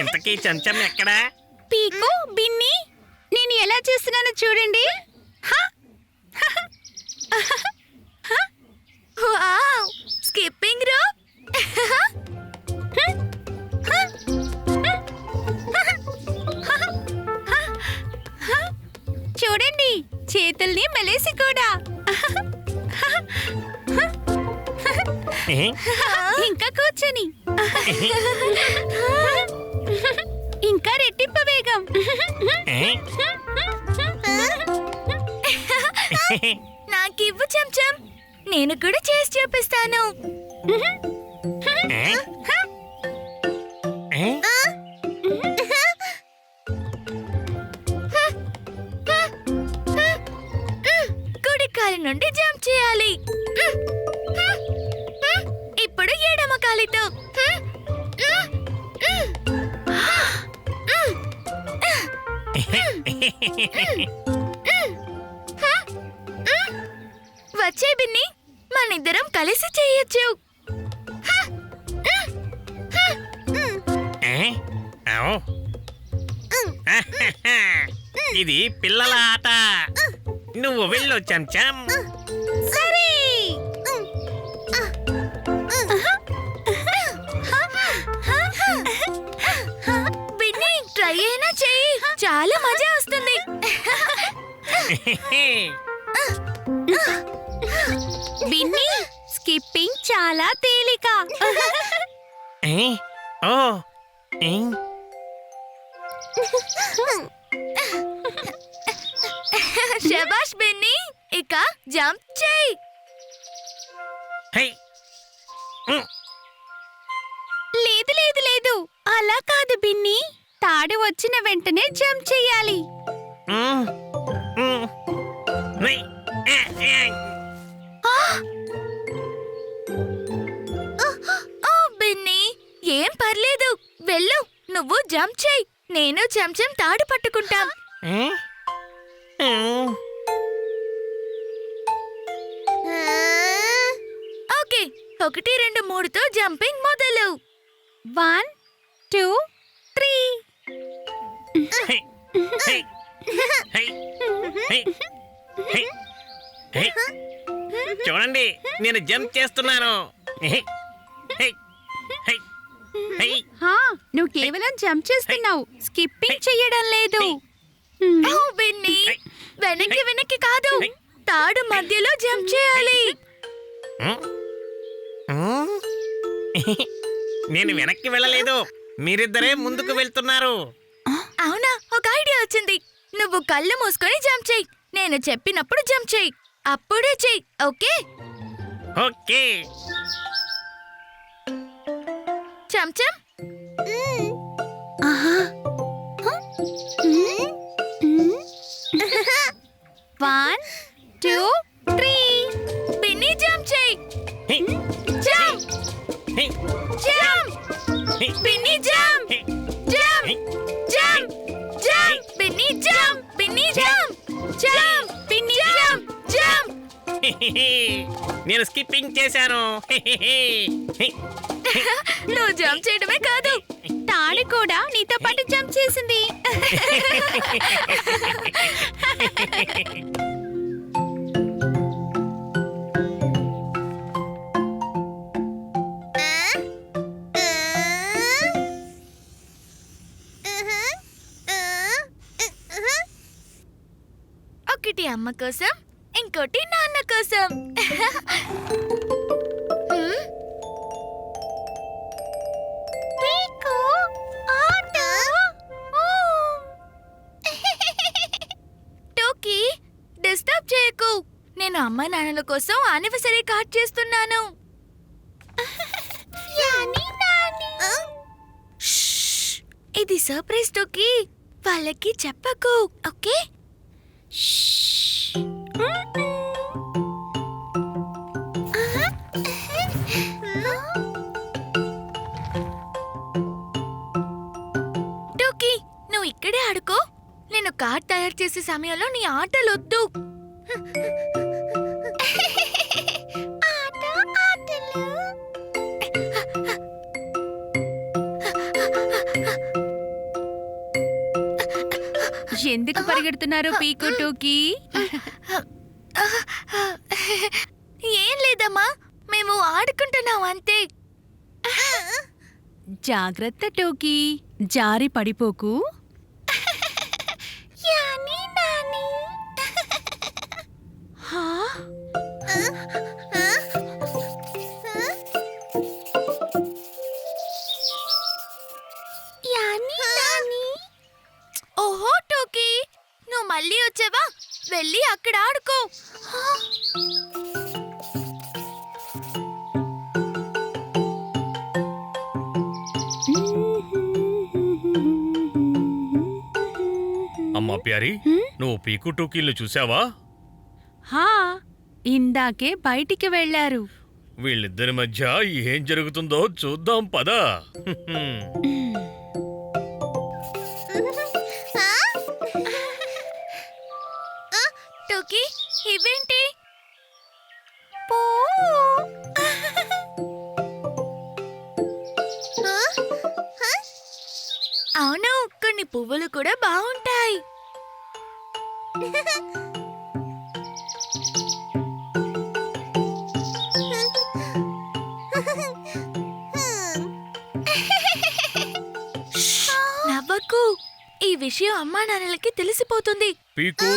ఇంతకీ చెంచం ఎక్కడా? పీకు బిన్ని నేను ఎలా చేస్తున్నానో చూడండి. Wow skipping rope. చూడండి చేతుల్ని మెలేసి కూడా. ఇంకా కూర్చొని ఇంకా రెట్టింపు వేగం. నాకివ్వు చెంచం, నేను కూడా చేసి చూపిస్తాను. కుడి కాలి నుండి జంప్ చేయాలి. ఇప్పుడు ఎడమ కాలితో. వచ్చే బిన్ని, మనిద్దరం కలిసి చేయొచ్చు. ఇది పిల్లల ఆట. నువ్వు వెళ్ళు చెంచం. సరే. బిన్ని ట్రై అయినా చెయ్యి, చాలా మజా వస్తుంది. బిన్ని స్కిప్పింగ్ చాలా తేలిక. ఓ శబాష్ బిన్ని, ఇక జంప్ చేయి. లేదు లేదు లేదు, అలా కాదు బిన్ని. తాడు వచ్చిన వెంటనే జంప్ చేయాలి. ఓ బిన్ని, ఏం పర్లేదు, వెళ్ళు. నువ్వు జంప్ చేయి, నేను చెంచం తాడు పట్టుకుంటాం. ఓకే, 1 2 3తో జంపింగ్ మొదలు. 1 2 3. చూడండి, నేను జంప్ చేస్తున్నాను. నువ్వు కేవలం జంప్ చేస్తున్నావు, స్కిప్పింగ్ చెయ్యడం లేదు. బిన్ని, వెనక్కి వెనక్కి కాదు, తాడు మధ్యలో జంప్ చేయాలి. నేను వెనక్కి వెళ్ళలేదు, మీరిద్దరే ముందుకు వెళ్తున్నారు. అవునా, ఒక ఐడియా వచ్చింది. నువ్వు కళ్ళు మూసుకొని జంప్ చేయి, నేను చెప్పినప్పుడు జంప్ చేయి, అప్పుడే చెయ్యి. Okay okay. చెంచం. 1 2 3. బిన్ని జంప్ చేయి. Jump jump. Binni jump jump jump jump. Binni jump Binni jump jump. Binni jump jump. నేను స్కిప్పింగ్ చేశాను. నువ్వు జంప్ చేయడమే కాదు, తాడు కూడా నీతో పాటు జంప్ చేసింది. ఒకటి అమ్మ కోసం, ఇంకోటి నాన్న కోసం. టోకీ, డిస్టర్బ్ చేయకు. నేను అమ్మ నాన్నల కోసం యానివర్సరీ కార్డ్ చేస్తున్నాను. ఇది సర్ప్రైజ్ టోకీ, వాళ్ళకి చెప్పకు. ఓకే. టోకీ, నువ్వు ఇక్కడే ఆడుకో. నేను కార్డ్ తయారు చేసే సమయంలో నీ ఆటలొద్దు. ఎందుకు పరిగెడుతున్నారు పీకు టూకీ? ఏం లేదమ్మా, మేము ఆడుకుంటున్నాం అంతే. జాగ్రత్త టోకీ, జారి పడిపోకు. యానీ నాని. హా? యానీ నాని. ఓహో టోకీ, నువ్వు మళ్ళీ వచ్చావా? వెళ్ళి అక్కడ ఆడుకో. అమ్మా ప్యారీ, నువ్వు పీకు టూకీలు చూసావా? హా, ఇందాకే బయటికి వెళ్ళారు. వీళ్ళిద్దరి మధ్య ఏం జరుగుతుందో చూద్దాం పదా. టోకీ, ఇవేంటి? అవును, కొన్ని పువ్వులు కూడా బాగుంటాయి. నవ్వకు, ఈ విషయం అమ్మా నాన్నలకి తెలిసిపోతుంది. పీకు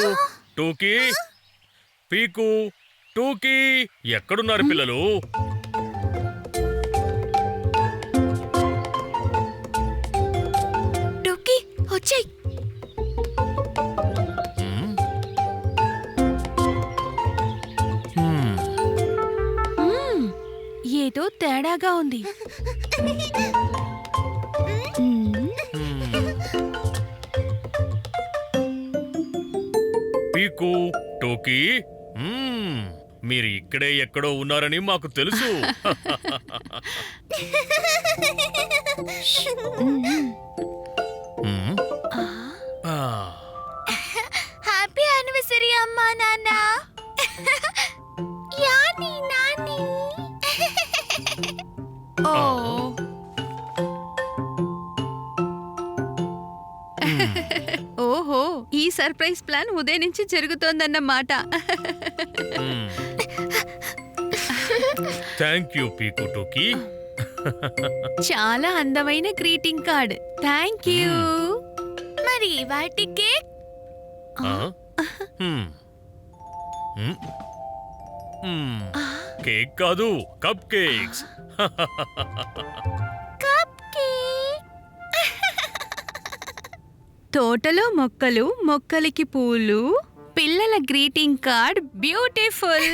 టూకీ, పీకు టూకీ, ఎక్కడున్నారు పిల్లలు? టోకీ, వచ్చేయ్. ఏదో తేడాగా ఉంది. పీకు టోకీ, మీరు ఇక్కడే ఎక్కడో ఉన్నారని మాకు తెలుసు. హ్యాపీ యానివర్సరీ అమ్మా నాన్న. యానీ నాని. ఓ, ఓహో, ఈ సర్ప్రైజ్ ప్లాన్ ఉదయం నుంచి జరుగుతోందన్నమాట. థ్యాంక్ యూ పీకు టూకీ. చాలా అందమైన గ్రీటింగ్ కార్డ్. Thank you. మరి వాటి కేక్? కేక్ కాదు, కప్ కేక్స్. Cup cake. తోటలో మొక్కలు, మొక్కలకి పూలు, పిల్లల గ్రీటింగ్ కార్డ్ బ్యూటిఫుల్.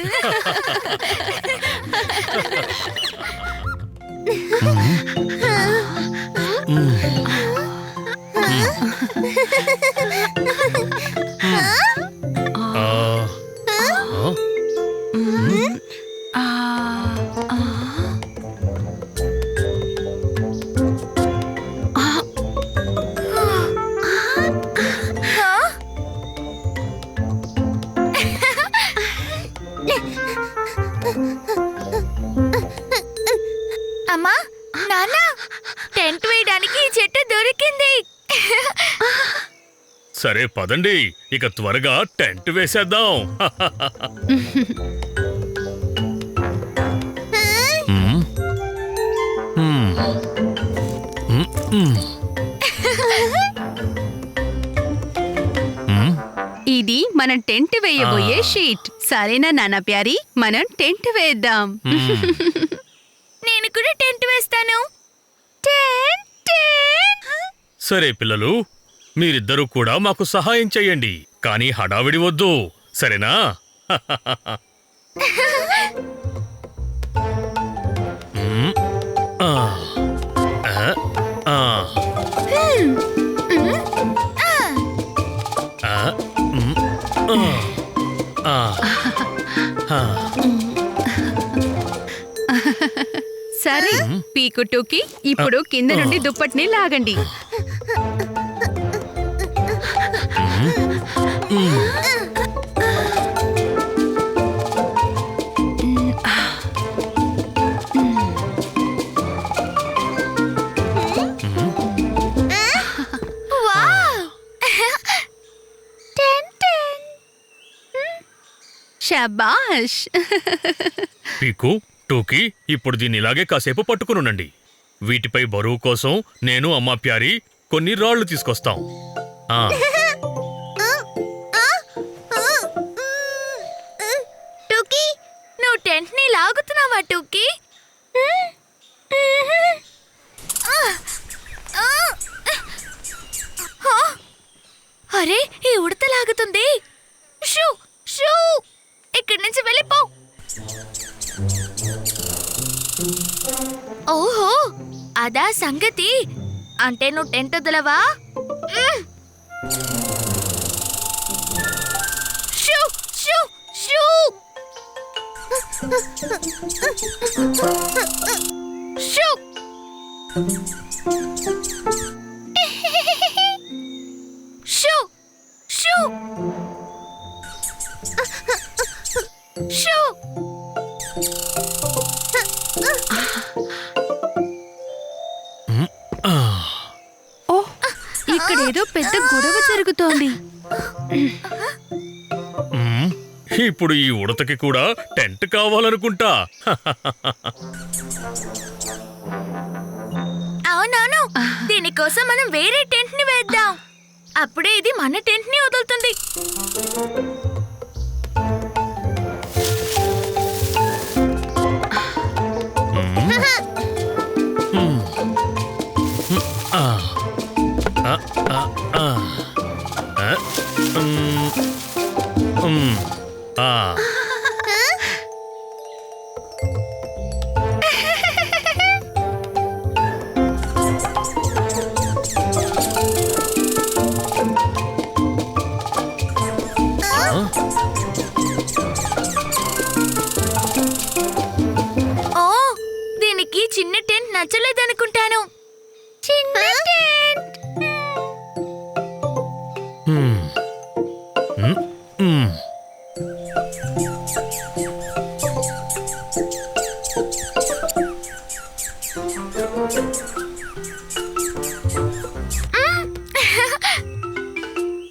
అమ్మా నాన్న, టెంట్ వేయడానికి ఈ చెట్టు దొరికింది. సరే పదండి, ఇక త్వరగా టెంట్ వేసేద్దాం. ఇది మనం టెంట్ వేయబోయే షీట్. సరేనా నాన్న ప్యారీ, మనం టెంట్ వేద్దాం. నేను కూడా టెంట్ వేస్తాను. సరే పిల్లలు, మీరిద్దరూ కూడా మాకు సహాయం చెయ్యండి, కానీ హడావిడి వద్దు, సరేనా? సరే పీకు టూకీ, ఇప్పుడు కింద నుండి దుప్పటిని లాగండి. శబాష్. పీకు, టూకీ, ఇప్పుడు దీన్ని ఇలాగే కాసేపు పట్టుకునుండండి. వీటిపై బరువు కోసం నేను అమ్మా ప్యారీ కొన్ని రాళ్లు తీసుకొస్తాం. ఆ, టూకీ, నువ్వు టెంట్ ని లాగుతున్నావా టూకీ? అరే, ఈ ఉడత లాగుతుంది. షూ షూ, ఇక్కడి నుంచి వెళ్ళిపో. ఓహో, అదా సంగతి. అంటే నువ్వు టెంట్ వదలవా? Shoo shoo shoo shoo. Shoo shoo shoo. Oh, ఇక్కడేదో పెద్ద గొడవ జరుగుతోంది. మ్మ్, ఇప్పుడు ఈ ఉడతకి కూడా టెంట్ కావాలనుకుంటా. అవునవును, దీనికోసం మనం వేరే టెంట్ ని వేద్దాం. అప్పుడే ఇది మన టెంట్ ని వదులుతుంది. ఆ, ఆ, ఆ, ఆ. ఆ, ఆ. ఓ, దీనికి చిన్న టెంట్ నచ్చలేదనుకుంటాను. చిన్న టెంట్. మ్మ్. మ్మ్, మ్మ్.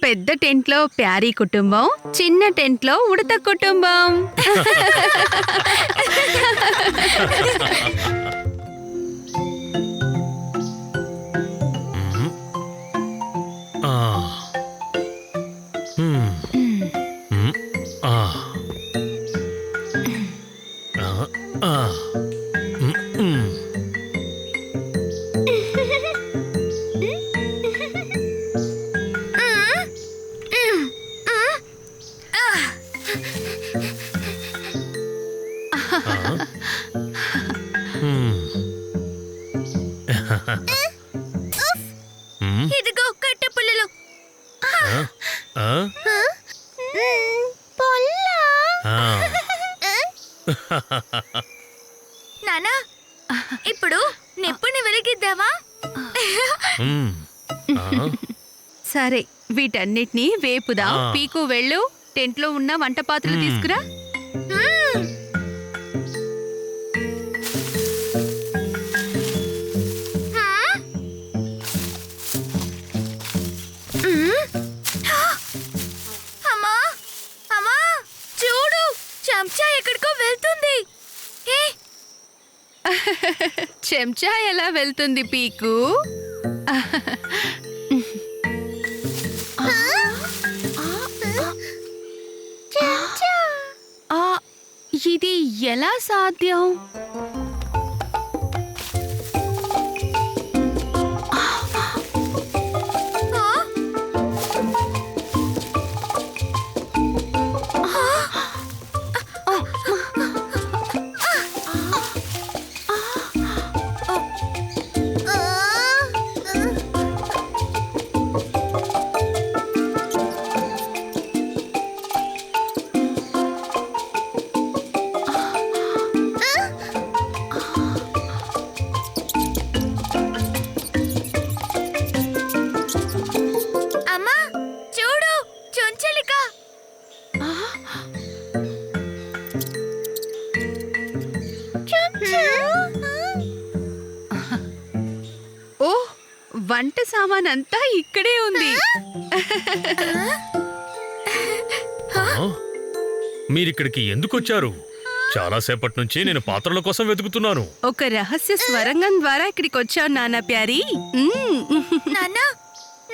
పెద్ద టెంట్లో ప్యారీ కుటుంబం, చిన్న టెంట్లో ఉడత కుటుంబం. ఆ. మ్మ్. మ్మ్. ఆ. ఆ. ఆ. మ్మ్, మ్మ్. ఇదిగో కట్టె పుల్లలు. నానా, ఇప్పుడు నిప్పుని వెలిగిద్దామా? సరే, వీటన్నిటినీ వేపుదా. పీకు, వెళ్ళు, టెంట్లో ఉన్న వంట పాత్రలు తీసుకురా. అమ్మా అమ్మా, చూడు, చెంచా ఎక్కడికో వెళ్తుంది. ఏ, చెంచా ఎలా వెళ్తుంది పీకు? ఆ, ఇది ఎలా సాధ్యం? అమ్మా, చూడు, చుంచెలిక. ఓ, వంట సామాన్ అంతా ఇక్కడే ఉంది. మీరిక్కడికి ఎందుకొచ్చారు? చాలాసేపటి నుంచి నేను పాత్రల కోసం వెతుకుతున్నాను. ఒక రహస్య స్వరంగం ద్వారా ఇక్కడికి వచ్చావు నాన్న ప్యారీ. నాన్న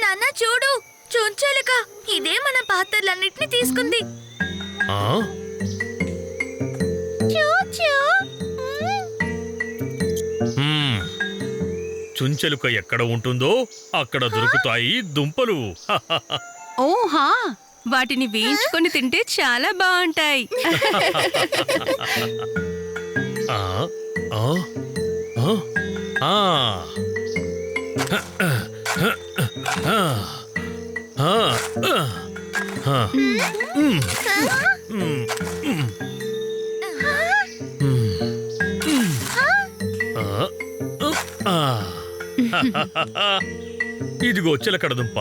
నాన్న చూడు, చుంచెలుక ఇదే మన పాత్రలన్నిటిని తీసుకుంది. ఆ? హ్మ్. చుంచెలుక ఎక్కడ ఉంటుందో అక్కడ దొరుకుతాయి దుంపలు. ఓహా, వాటిని వేయించుకొని తింటే చాలా బాగుంటాయి. ఆ? ఆ? ఆ? ఆ. ఆ. ఆ. ఆ. మ్మ్. మ్మ్. మ్మ్. ఆ. ఇదిగో చిలకడ దుంప.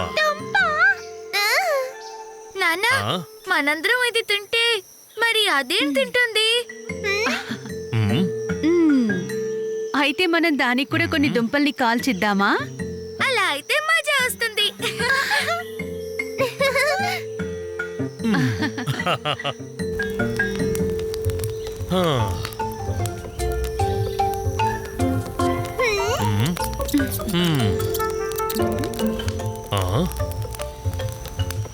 నాన్న ఆ? మనందరం ఇది తింటే మరి అదేం తింటుంది? మ్మ్. మ్మ్. అయితే మనం దానికి కూడా కొన్ని దుంపల్ని కాల్చిద్దామా? అలా అయితే మజా వస్తుంది. ఆ. మ్మ్. మ్మ్. ఆ?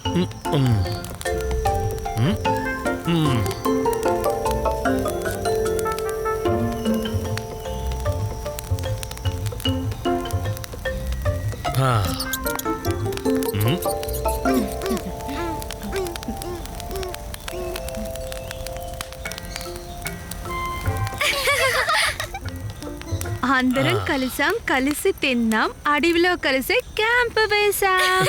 మ్మ్. మ్మ్. మ్మ్. మ్మ్. ఆ. మ్మ్. అందరం కలిసాం, కలిసి తిన్నాం, అడవిలో కలిసి క్యాంప్ వేసాం.